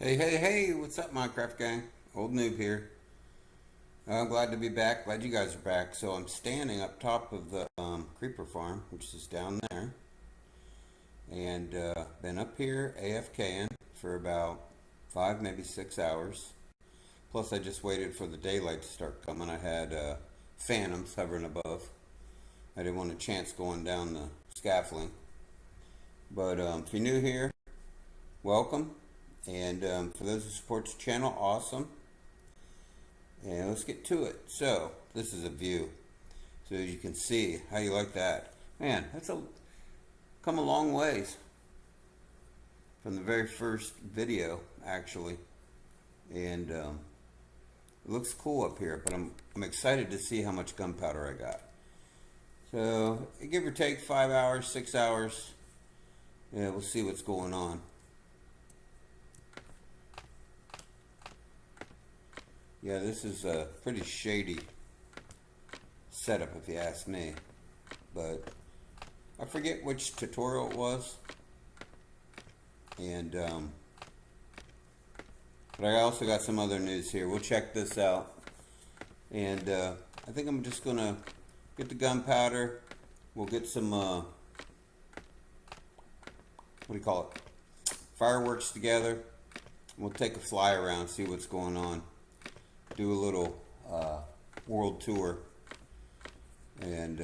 Hey, hey, hey, what's up, Minecraft gang? Old Noob here. I'm glad to be back. Glad you guys are back. So I'm standing up top of the creeper farm, which is down there. And been up here AFKing for about 5, maybe 6 hours. Plus I just waited for the daylight to start coming. I had phantoms hovering above. I didn't want a chance going down the scaffolding. But if you're new here, welcome. And for those who support the channel, awesome. And let's get to it. So this is a view. So as you can see, how you like that? Man, that's come a long ways from the very first video, actually. And it looks cool up here, but I'm excited to see how much gunpowder I got. So give or take 5 hours, 6 hours. Yeah, we'll see what's going on. Yeah, this is a pretty shady setup if you ask me, but I forget which tutorial it was, and but I also got some other news here. We'll check this out, and I think I'm just gonna get the gunpowder. We'll get some what do you call it, fireworks together. We'll take a fly around, see what's going on. Do a little world tour, and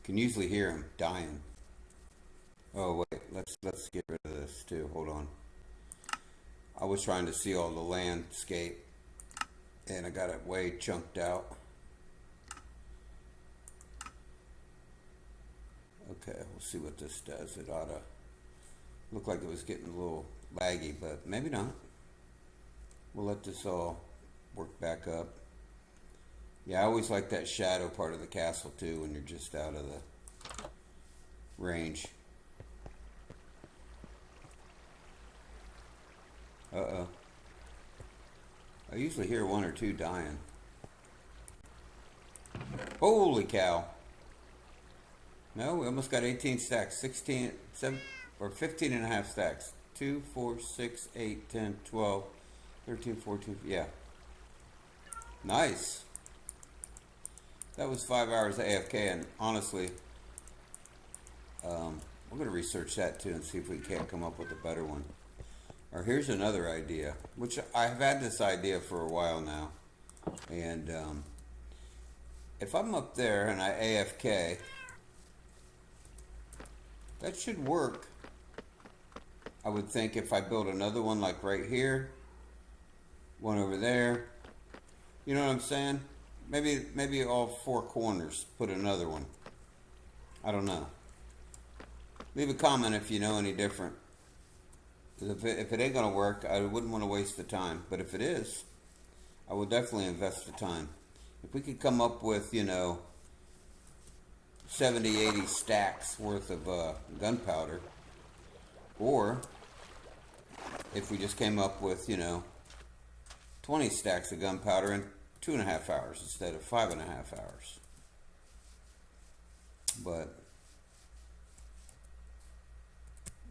can usually hear him dying. Oh wait, let's get rid of this too. Hold on. I was trying to see all the landscape, and I got it way chunked out. Okay, we'll see what this does. It ought to look like it was getting a little laggy, but maybe not. We'll let this all work back up. Yeah, I always like that shadow part of the castle too when you're just out of the range. Uh-oh. I usually hear one or two dying. Holy cow. No, we almost got 18 stacks. 16, 7, or 15 and a half stacks. 2, 4, 6, 8, 10, 12, 13, 14, yeah. Nice. That was 5 hours of AFK, and honestly, we're going to research that too and see if we can't come up with a better one. Or here's another idea, which I've had this idea for a while now. And if I'm up there and I AFK, that should work. I would think if I build another one like right here, one over there, you know what I'm saying? Maybe all 4 corners, put another one. I don't know. Leave a comment if you know any different. If it ain't gonna work, I wouldn't want to waste the time. But if it is, I will definitely invest the time. If we could come up with, 70, 80 stacks worth of gunpowder, or if we just came up with, 20 stacks of gunpowder in 2.5 hours instead of 5.5 hours. But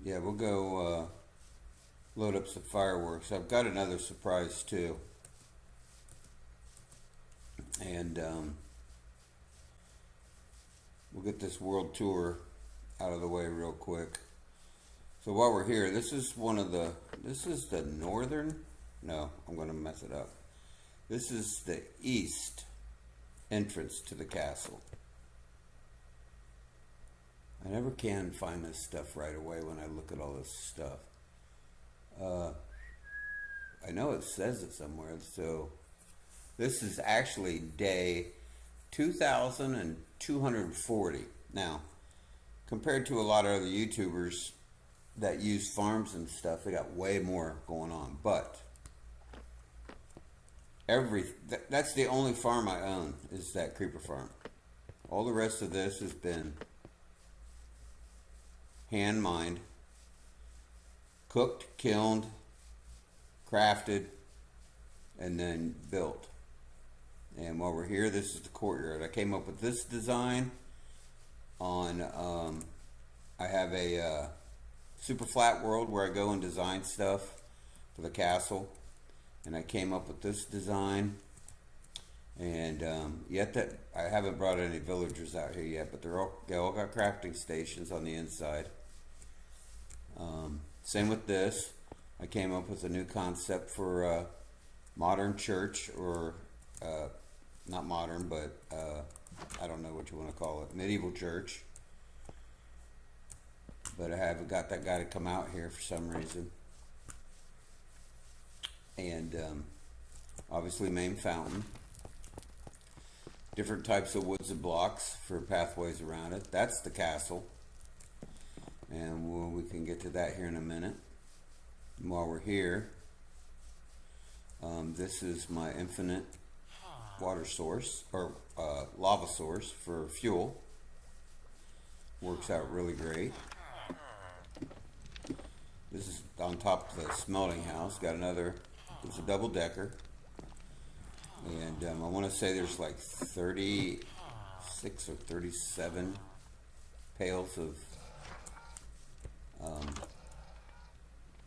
yeah, we'll go load up some fireworks. I've got another surprise too, and we'll get this world tour out of the way real quick. So while we're here, this is the northern, no, I'm going to mess it up. This is the east entrance to the castle. I never can find this stuff right away when I look at all this stuff. I know it says it somewhere, so this is actually day 2,240. Now, compared to a lot of other YouTubers that use farms and stuff, they got way more going on. But that's the only farm I own, is that creeper farm. All the rest of this has been hand mined, cooked, kilned, crafted, and then built. And while we're here, this is the courtyard. I came up with this design on, I have a super flat world where I go and design stuff for the castle. And I came up with this design. And yet that I haven't brought any villagers out here yet, but they all got crafting stations on the inside. Same with this. I came up with a new concept for a modern church, or not modern, but I don't know what you want to call it, medieval church. But I haven't got that guy to come out here for some reason. And obviously main fountain. Different types of woods and blocks for pathways around it. That's the castle. And we can get to that here in a minute. And while we're here, this is my infinite water source, or lava source for fuel. Works out really great. This is on top of the smelting house. Got another, it's a double decker. And I want to say there's like 36 or 37 pails of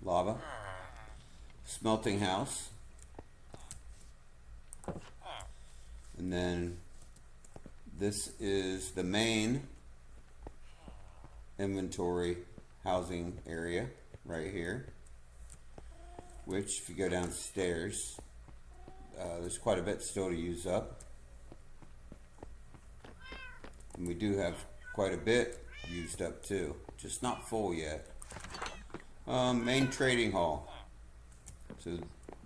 lava. Smelting house. And then this is the main inventory housing area right here, which if you go downstairs, there's quite a bit still to use up. And we do have quite a bit used up too, just not full yet. Main trading hall. So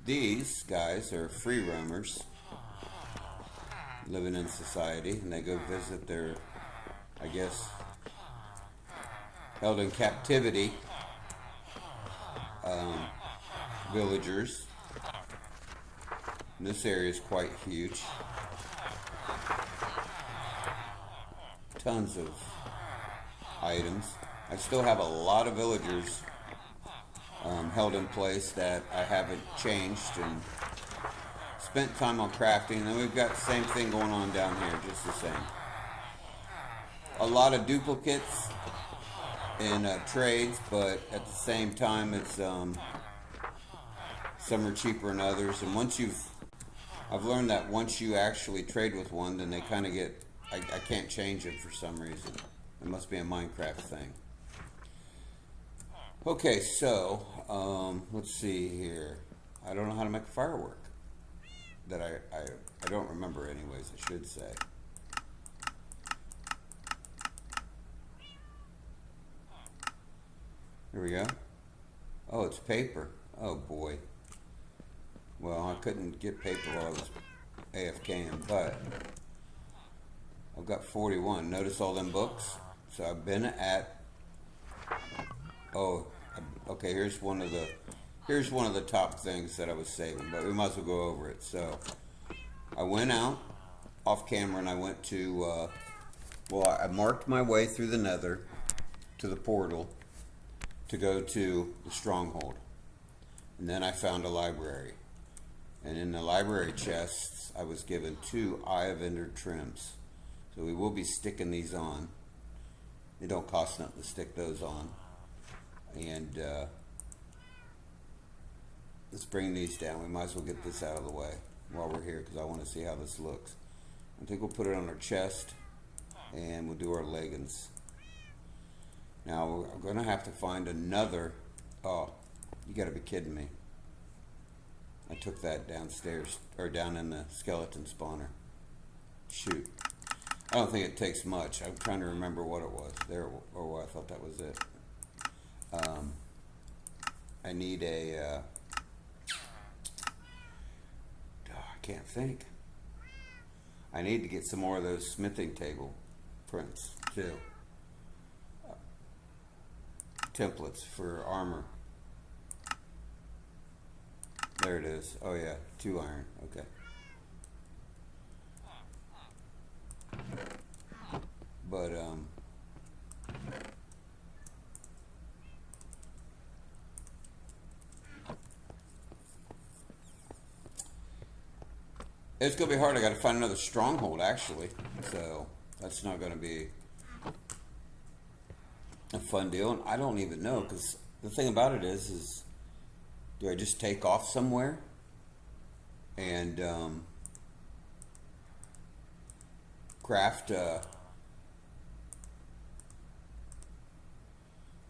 these guys are free roamers living in society, and they go visit their, I guess, held in captivity villagers. And this area is quite huge. Tons of items. I still have a lot of villagers held in place that I haven't changed and spent time on crafting. And then we've got the same thing going on down here, just the same. A lot of duplicates in trades, but at the same time, it's some are cheaper than others. And I've learned that once you actually trade with one, then they kind of get, I can't change it for some reason. It must be a Minecraft thing. Okay, so let's see here. I don't know how to make a firework. That I don't remember anyways, I should say. Here we go. Oh, it's paper. Oh boy. Well, I couldn't get paper while I was AFKing, but I've got 41. Notice all them books? So I've been at, okay, here's one of the top things that I was saving, but we might as well go over it. So I went out off camera and I went to, I marked my way through the nether to the portal to go to the stronghold. And then I found a library. And in the library chests, I was given 2 Eye of Ender trims. So we will be sticking these on. They don't cost nothing to stick those on. And let's bring these down. We might as well get this out of the way while we're here, because I want to see how this looks. I think we'll put it on our chest and we'll do our leggings. Now we're going to have to find another. Oh, you got to be kidding me. I took that downstairs, or down in the skeleton spawner. Shoot. I don't think it takes much. I'm trying to remember what it was. There, or I thought that was it. I need a, I can't think. I need to get some more of those smithing table prints too. Templates for armor. There it is. Oh yeah, 2 iron. Okay. But it's gonna be hard. I gotta find another stronghold actually. So that's not gonna be a fun deal, and I don't even know because the thing about it is do I just take off somewhere and craft?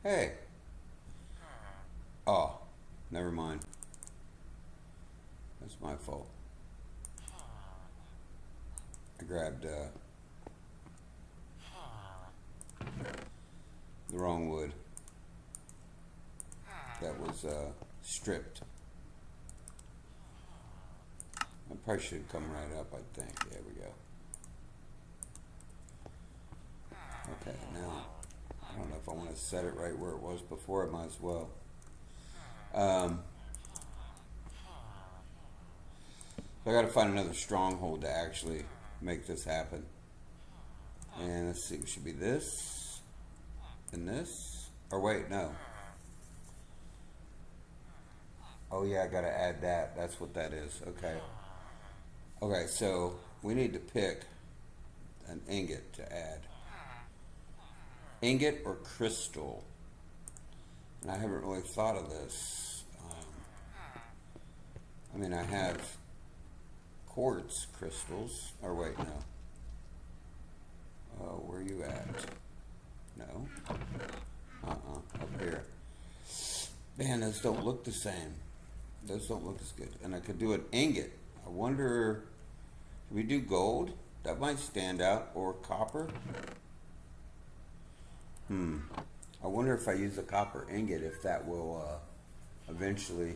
Hey, oh, never mind. That's my fault. I grabbed the wrong wood. That was stripped. I probably should come right up, I think. There we go. Okay, now, I don't know if I want to set it right where it was before. I might as well. So I got to find another stronghold to actually make this happen. And let's see, it should be this and this. Or wait, no. Oh yeah, I got to add that. That's what that is. Okay. Okay, so we need to pick an ingot to add. Ingot or crystal? And I haven't really thought of this. I mean, I have quartz crystals. Or wait, no. Where are you at? No. Up here. Man, those don't look the same. Those don't look as good. And I could do an ingot. I wonder, should we do gold? That might stand out. Or copper? I wonder if I use a copper ingot, if that will eventually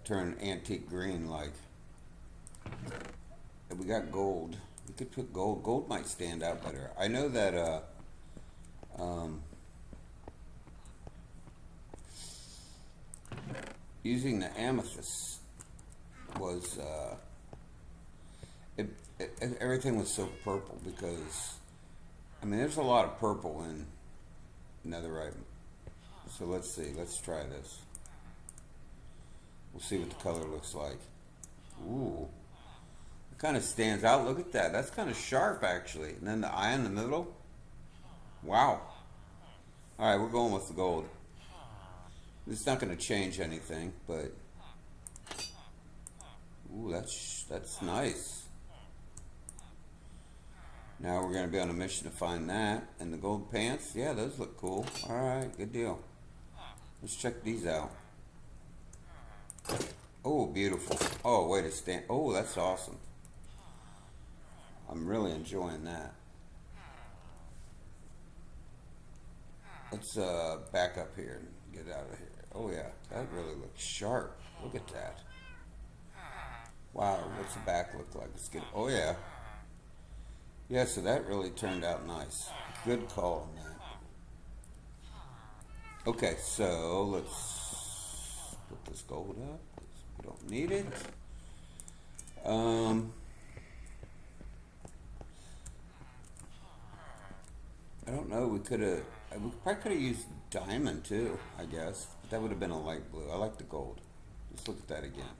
turn antique green like. If we got gold. We could put gold. Gold might stand out better. I know that using the amethyst was everything was so purple because I mean there's a lot of purple in netherite. So let's see. Let's try this. We'll see what the color looks like. Ooh. Kind of stands out. Look at that. That's kind of sharp actually. And then the eye in the middle. Wow. All right, we're going with the gold. It's not going to change anything, but ooh, that's nice. Now we're going to be on a mission to find that. And the gold pants, yeah, those look cool. All right, good deal. Let's check these out. Oh, beautiful. Oh, wait a stand. Oh, that's awesome. I'm really enjoying that. Let's back up here and get out of here. Oh yeah, that really looks sharp. Look at that. Wow, what's the back look like? Let's get. Oh yeah. Yeah, so that really turned out nice. Good call on that. Okay, so let's put this gold up. We don't need it. I don't know. We probably could have used diamond too, I guess. But that would have been a light blue. I like the gold. Let's look at that again.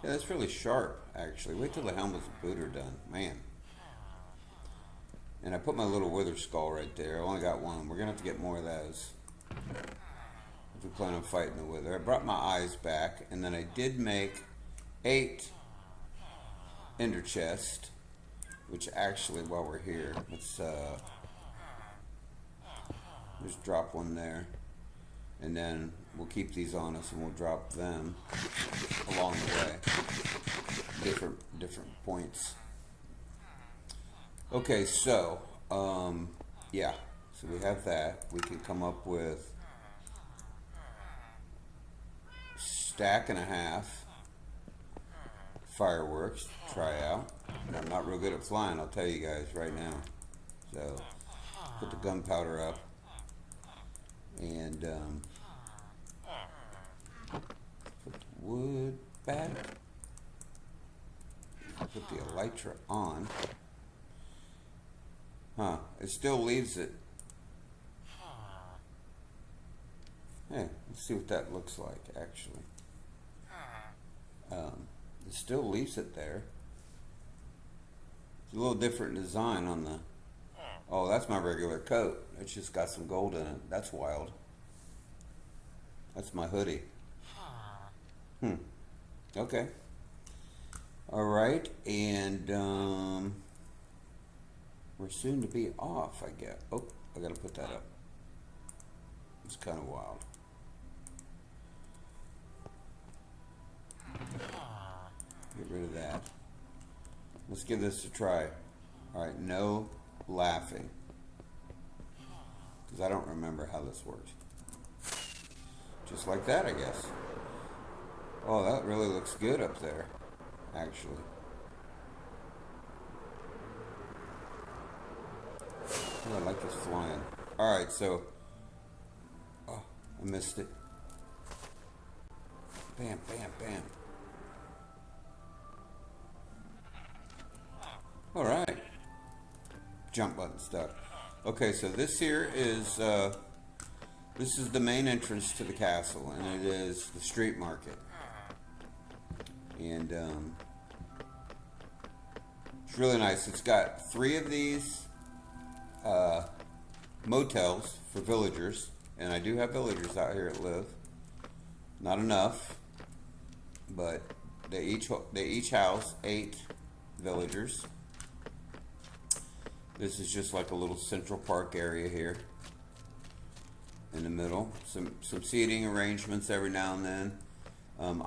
Yeah, that's really sharp, actually. Wait till the helmets and boot are done. Man. And I put my little wither skull right there. I only got one. We're going to have to get more of those if we plan on fighting the wither. I brought my eyes back, and then I did make 8 ender chests, which actually, while we're here, let's just drop one there, and then we'll keep these on us and we'll drop them along the way, different points. Okay, so yeah, so we have that. We can come up with stack and a half fireworks to try out. And I'm not real good at flying, I'll tell you guys right now. So put the gunpowder up. And put the wood back. Put the elytra on. Huh, it still leaves it. Hey, let's see what that looks like actually. It still leaves it there. It's a little different design on the Oh, that's my regular coat. It's just got some gold in it. That's wild. That's my hoodie. Hmm. Okay. All right, and we're soon to be off, I guess. Oh, I gotta put that up. It's kind of wild. Get rid of that. Let's give this a try. All right, no laughing, because I don't remember how this works. Just like that, I guess. Oh, that really looks good up there, actually. Oh, I like this flying. All right, so, oh, I missed it. Bam, bam, bam. All right. Jump button stuck. Okay, so this here is this is the main entrance to the castle, and it is the street market. And it's really nice. It's got 3 of these motels for villagers, and I do have villagers out here that live. Not enough, but they each house 8 villagers. This is just like a little Central Park area here in the middle. Some seating arrangements every now and then.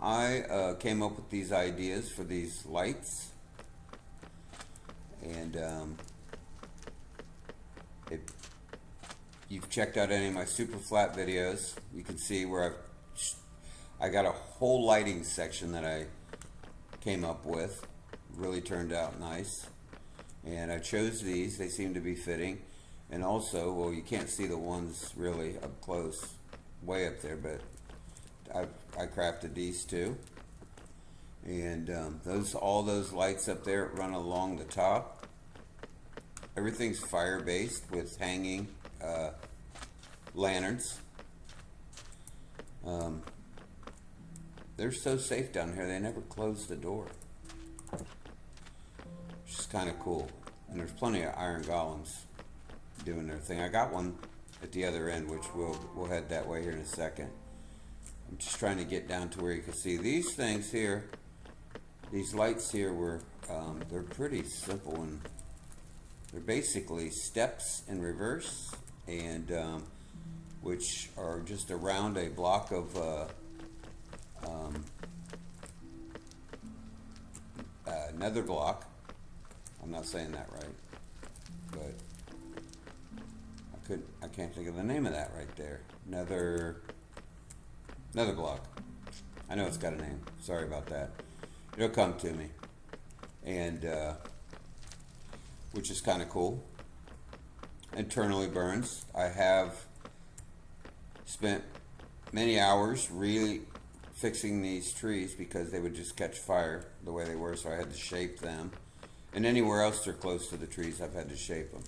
I came up with these ideas for these lights, and if you've checked out any of my super flat videos, you can see where I got a whole lighting section that I came up with. Really turned out nice. And I chose these. They seem to be fitting. And also, well, you can't see the ones really up close, way up there, but I crafted these too. And all those lights up there run along the top. Everything's fire based with hanging lanterns. They're so safe down here, they never close the door. Which is kind of cool. And there's plenty of iron golems doing their thing. I got one at the other end, which we'll head that way here in a second. I'm just trying to get down to where you can see these things here. These lights here were they're pretty simple, and they're basically steps in reverse, and which are just around a block of nether block. I'm not saying that right, but I can't think of the name of that right there. Nether block. I know it's got a name. Sorry about that. It'll come to me. And which is kind of cool. Internally burns. I have spent many hours really fixing these trees because they would just catch fire the way they were, so I had to shape them. And anywhere else they're close to the trees, I've had to shape them.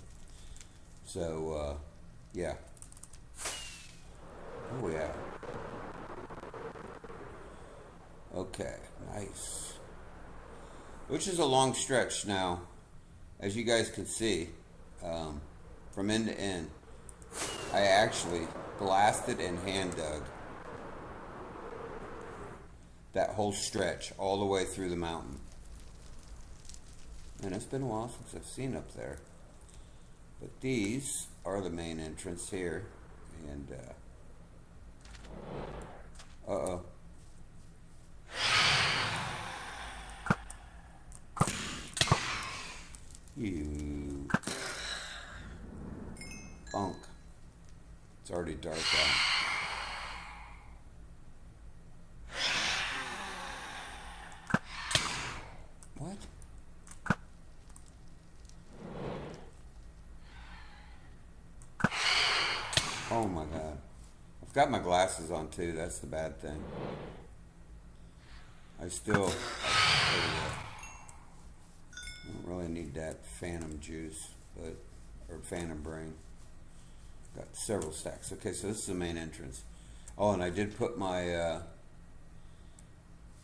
So, yeah. Oh, yeah. Okay, nice. Which is a long stretch now, as you guys can see, from end to end. I actually blasted and hand dug that whole stretch all the way through the mountain. And it's been a while since I've seen up there. But these are the main entrance here. And, uh-oh. You bunk. It's already dark out. What? Oh my god. I've got my glasses on too, that's the bad thing. I don't really need that phantom juice, or phantom brain. Got several stacks. Okay, so this is the main entrance. Oh, and I did put my,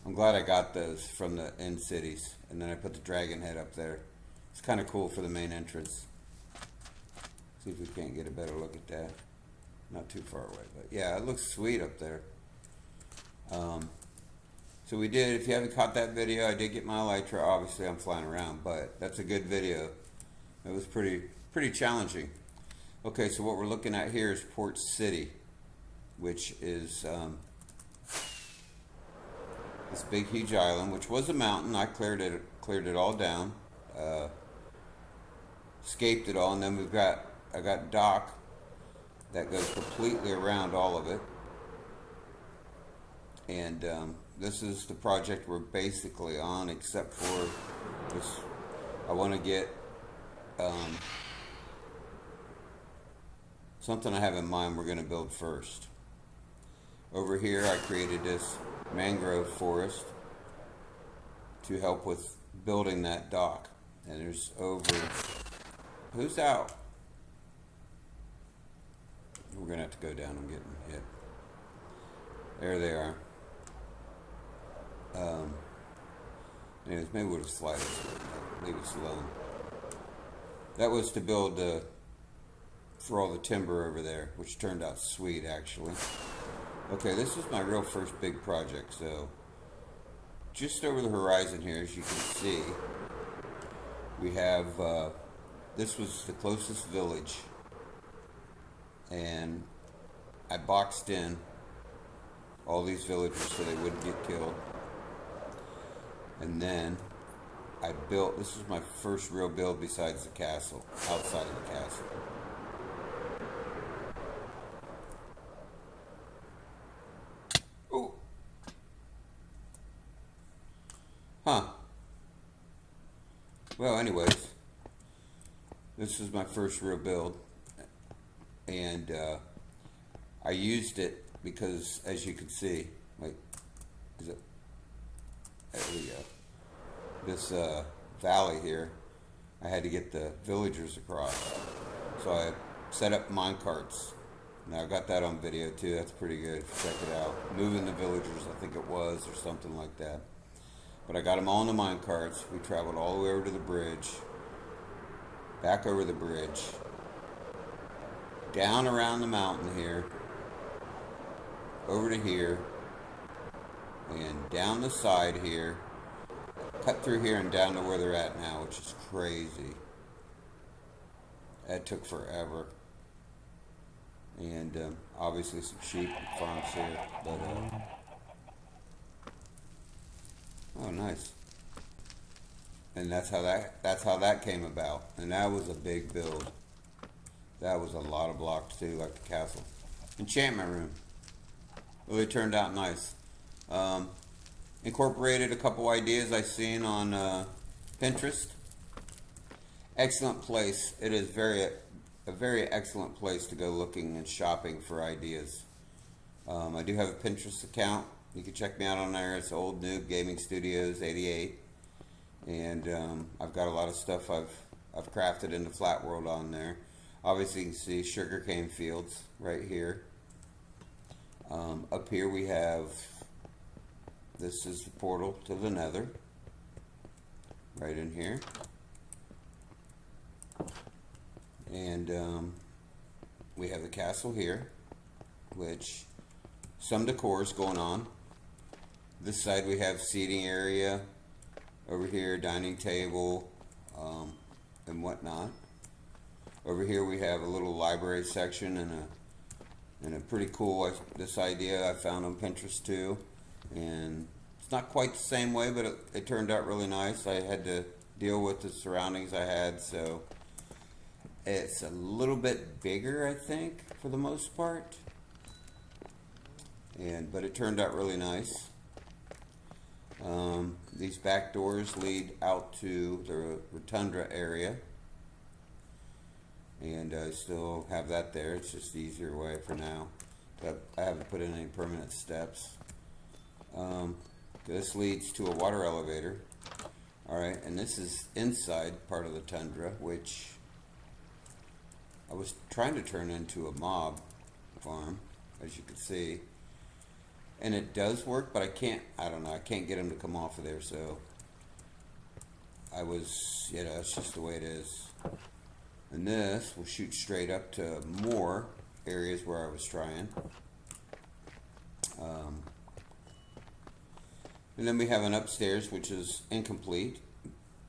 I'm glad I got those from the end cities. And then I put the dragon head up there. It's kind of cool for the main entrance. See if we can't get a better look at that. Not too far away, but yeah, it looks sweet up there. So we did, if you haven't caught that video, I did get my elytra. Obviously I'm flying around, but that's a good video. It was pretty challenging. Okay, so what we're looking at here is Port City, which is this big huge island, which was a mountain. I cleared it all down, scaped it all, and then I got dock that goes completely around all of it. And this is the project we're basically on, except for this. I want to get something I have in mind we're going to build first. Over here I created this mangrove forest to help with building that dock. And there's who's out? We're going to have to go down. I'm getting hit. There they are. Anyways, maybe we'll just slide this way. Leave it alone. That was to build for all the timber over there, which turned out sweet, actually. Okay, this is my real first big project. So, just over the horizon here, as you can see, we have, this was the closest village. And I boxed in all these villagers so they wouldn't get killed. And then I built, this was my first real build besides the castle, outside of the castle. Oh. Huh. Well, anyways, this is my first real build. And I used it because, as you can see, like, is it? There we go. This valley here, I had to get the villagers across. So I set up mine carts. Now I got that on video too. That's pretty good if you check it out. Moving the villagers, I think it was, or something like that. But I got them all in the mine carts. We traveled all the way over to the bridge, back over the bridge, down around the mountain here, over to here, and down the side here, cut through here and down to where they're at now, which is crazy. That took forever. And obviously some sheep and farms here, but oh, nice. And that's how that came about. And that was a big build. That was a lot of blocks too, like the castle. Enchantment room. Really turned out nice. Incorporated a couple ideas I seen on Pinterest. Excellent place. It is a very excellent place to go looking and shopping for ideas. I do have a Pinterest account. You can check me out on there. It's Old Noob Gaming Studios 88, and I've got a lot of stuff I've crafted in the flat world on there. Obviously, you can see sugarcane fields right here. Up here we have, this is the portal to the Nether, right in here. And we have the castle here, which some decor is going on. This side we have seating area. Over here, dining table, and whatnot. Over here we have a little library section and a pretty cool, this idea I found on Pinterest too. And it's not quite the same way, but it turned out really nice. I had to deal with the surroundings I had, so it's a little bit bigger, I think, for the most part. But it turned out really nice. These back doors lead out to the rotunda area. And I still have that there. It's just the easier way for now. But I haven't put in any permanent steps. This leads to a water elevator. Alright, and this is inside part of the tundra, which I was trying to turn into a mob farm, as you can see. And it does work, but I can't get them to come off of there, so it's just the way it is. And this will shoot straight up to more areas where I was trying. And then we have an upstairs, which is incomplete.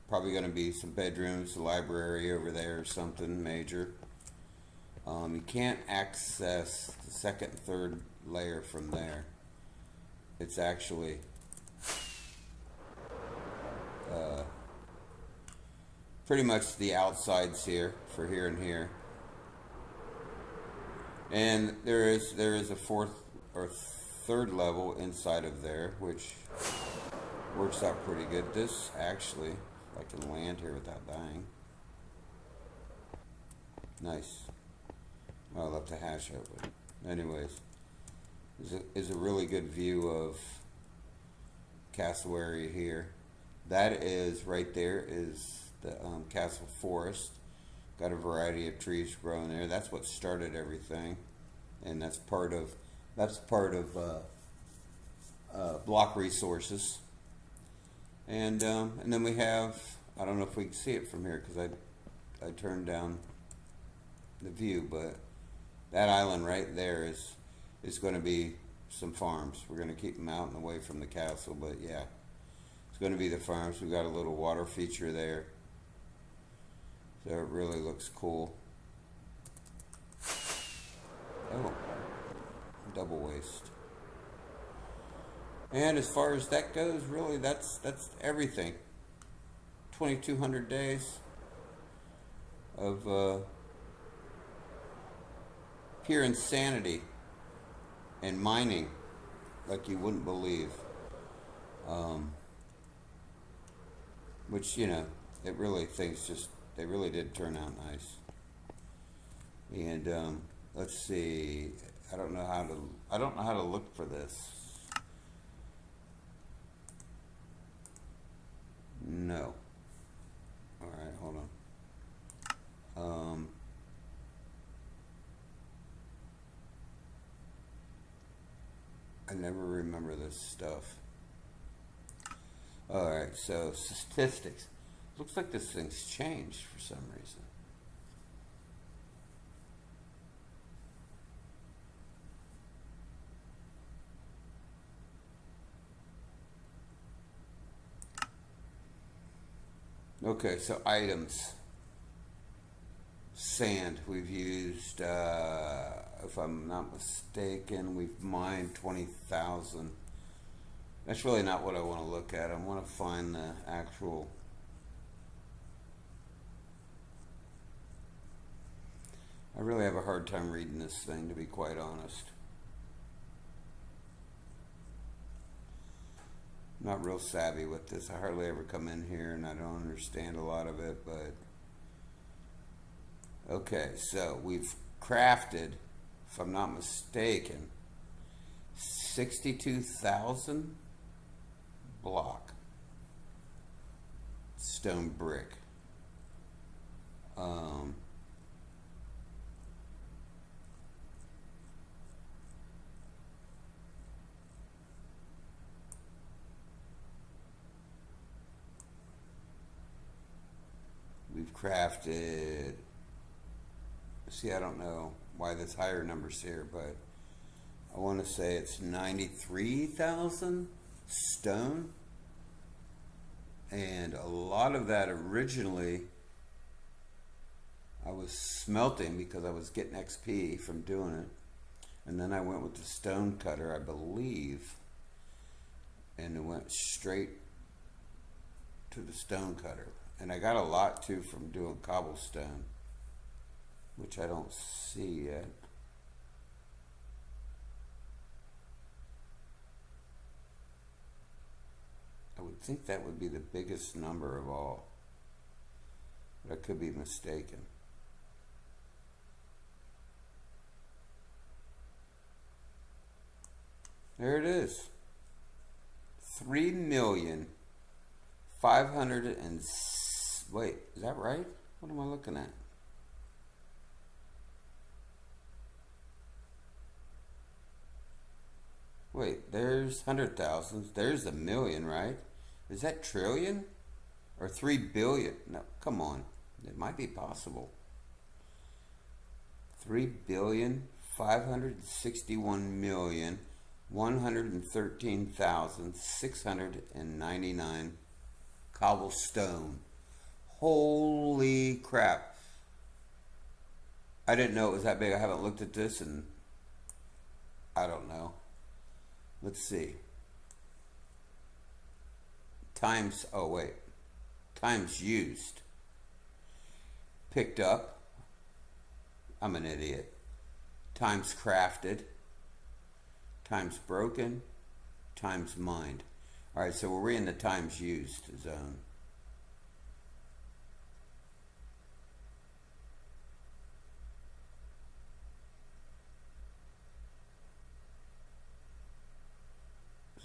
Probably going to be some bedrooms, a library over there or something major. You can't access the second and third layer from there. It's actually pretty much the outsides here for here and here. And there is a fourth or third level inside of there, which works out pretty good. This actually, if I can land here without dying. Nice. Well, I'll have to hash out, but anyways, is a really good view of castle area here. That is right there is the castle forest. Got a variety of trees growing there. That's what started everything, and that's part of block resources. And then we have, I don't know if we can see it from here because I turned down the view, but that island right there is going to be some farms. We're going to keep them out and away from the castle, but yeah, it's going to be the farms. We've got a little water feature there, so it really looks cool. Oh, double waste. And as far as that goes, really, that's everything. 2,200 days of pure insanity and mining like you wouldn't believe. Which, you know, it really they really did turn out nice. And let's see, I don't know how to look for this. No. All right, hold on. I never remember this stuff. All right, so statistics. Looks like this thing's changed for some reason. Okay, so items. Sand. We've used, if I'm not mistaken, we've mined 20,000. That's really not what I want to look at. I want to find the actual... I really have a hard time reading this thing, to be quite honest. I'm not real savvy with this. I hardly ever come in here and I don't understand a lot of it, but... Okay, so we've crafted, if I'm not mistaken, 62,000 block stone brick. We've crafted, see, I don't know why this higher number's here, but I want to say it's 93,000 stone. And a lot of that originally I was smelting because I was getting XP from doing it. And then I went with the stone cutter, I believe, and it went straight to the stone cutter. And I got a lot too from doing cobblestone, which I don't see yet. I would think that would be the biggest number of all, but I could be mistaken. There it is. 3,500,000 and... Wait, is that right? What am I looking at? Wait, there's 100,000. There's a million, right? Is that trillion? Or 3 billion? No, come on. It might be possible. 3,561,113,699 cobblestone. Holy crap. I didn't know it was that big. I haven't looked at this and I don't know. Let's see. Times, oh wait. Times used. Picked up. I'm an idiot. Times crafted. Times broken. Times mined. Alright, so we're in the times used zone.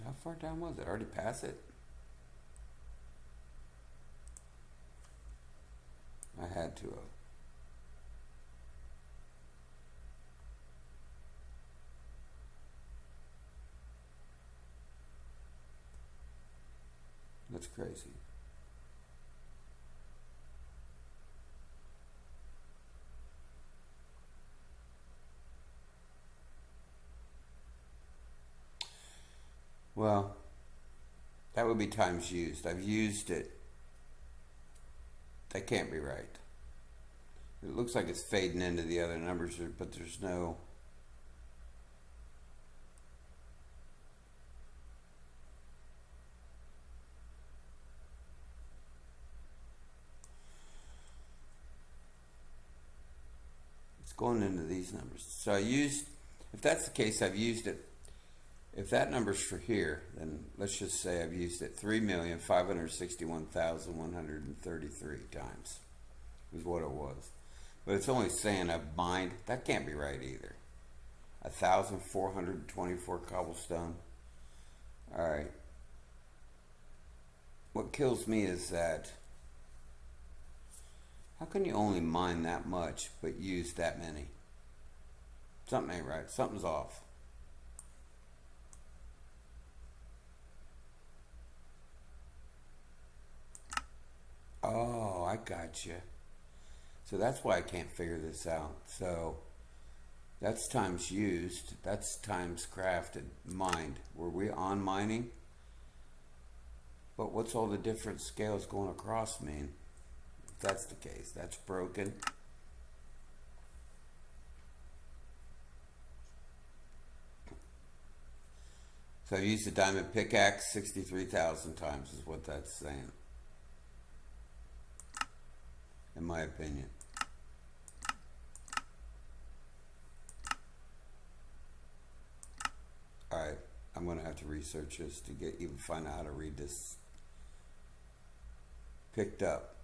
How far down was it? Already past it? I had to have. That's crazy. Well, that would be times used. I've used it. That can't be right. It looks like it's fading into the other numbers, but there's no... It's going into these numbers. So I used, if that's the case, I've used it. If that number's for here, then let's just say I've used it 3,561,133 times is what it was. But it's only saying I've mined. That can't be right either. 1,424 cobblestone. Alright. What kills me is that how can you only mine that much but use that many? Something ain't right. Something's off. Oh, I got you. So that's why I can't figure this out. So that's times used. That's times crafted. Mined. Were we on mining? But what's all the different scales going across mean? If that's the case, that's broken. So I've used the diamond pickaxe 63,000 times is what that's saying. In my opinion. Alright, I'm going to have to research this to even find out how to read this. Picked up.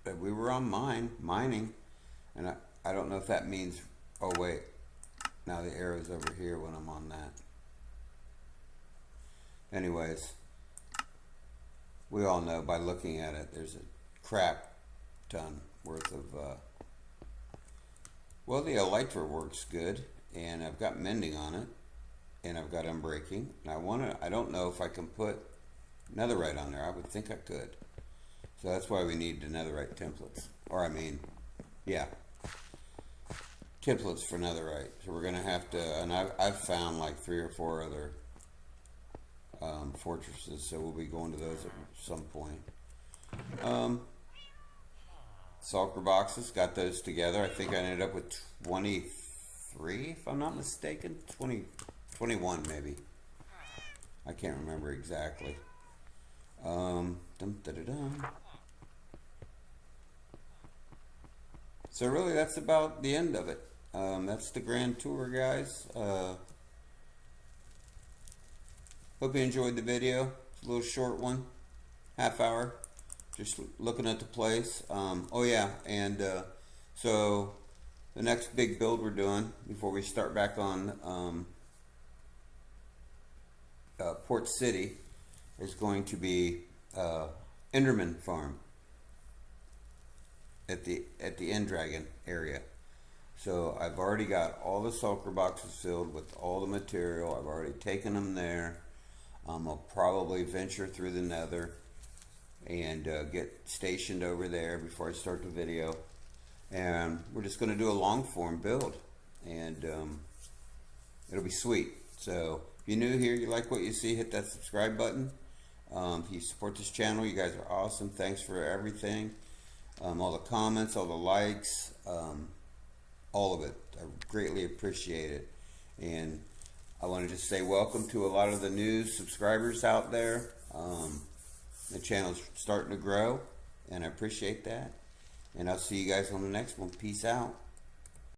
But we were on mining, and I don't know if that means, oh wait, now the arrow's over here when I'm on that. Anyways, we all know by looking at it, there's a crap ton worth of, well, the elytra works good, and I've got mending on it, and I've got unbreaking, and I don't know if I can put netherite on there. I would think I could. So that's why we need the netherite templates. Or I mean, yeah, templates for netherite. So we're going to have to, and I've found like 3 or 4 other fortresses, so we'll be going to those at some point. Sulfur boxes, got those together. I think I ended up with 23, if I'm not mistaken. 21 maybe. I can't remember exactly. So really that's about the end of it. That's the grand tour, guys. Hope you enjoyed the video. It's a little short one, half hour, just looking at the place. Oh yeah, and so the next big build we're doing before we start back on Port City is going to be Enderman Farm at the End Dragon area. So I've already got all the sulfur boxes filled with all the material. I've already taken them there. I'll probably venture through the nether and get stationed over there before I start the video. and we're just going to do a long form build, and it'll be sweet. So if you're new here, you like what you see, hit that subscribe button. If you support this channel, you guys are awesome. Thanks for everything, all the comments, all the likes, all of it. I greatly appreciate it. And I want to just say welcome to a lot of the new subscribers out there. The channel's starting to grow, and I appreciate that. And I'll see you guys on the next one. Peace out.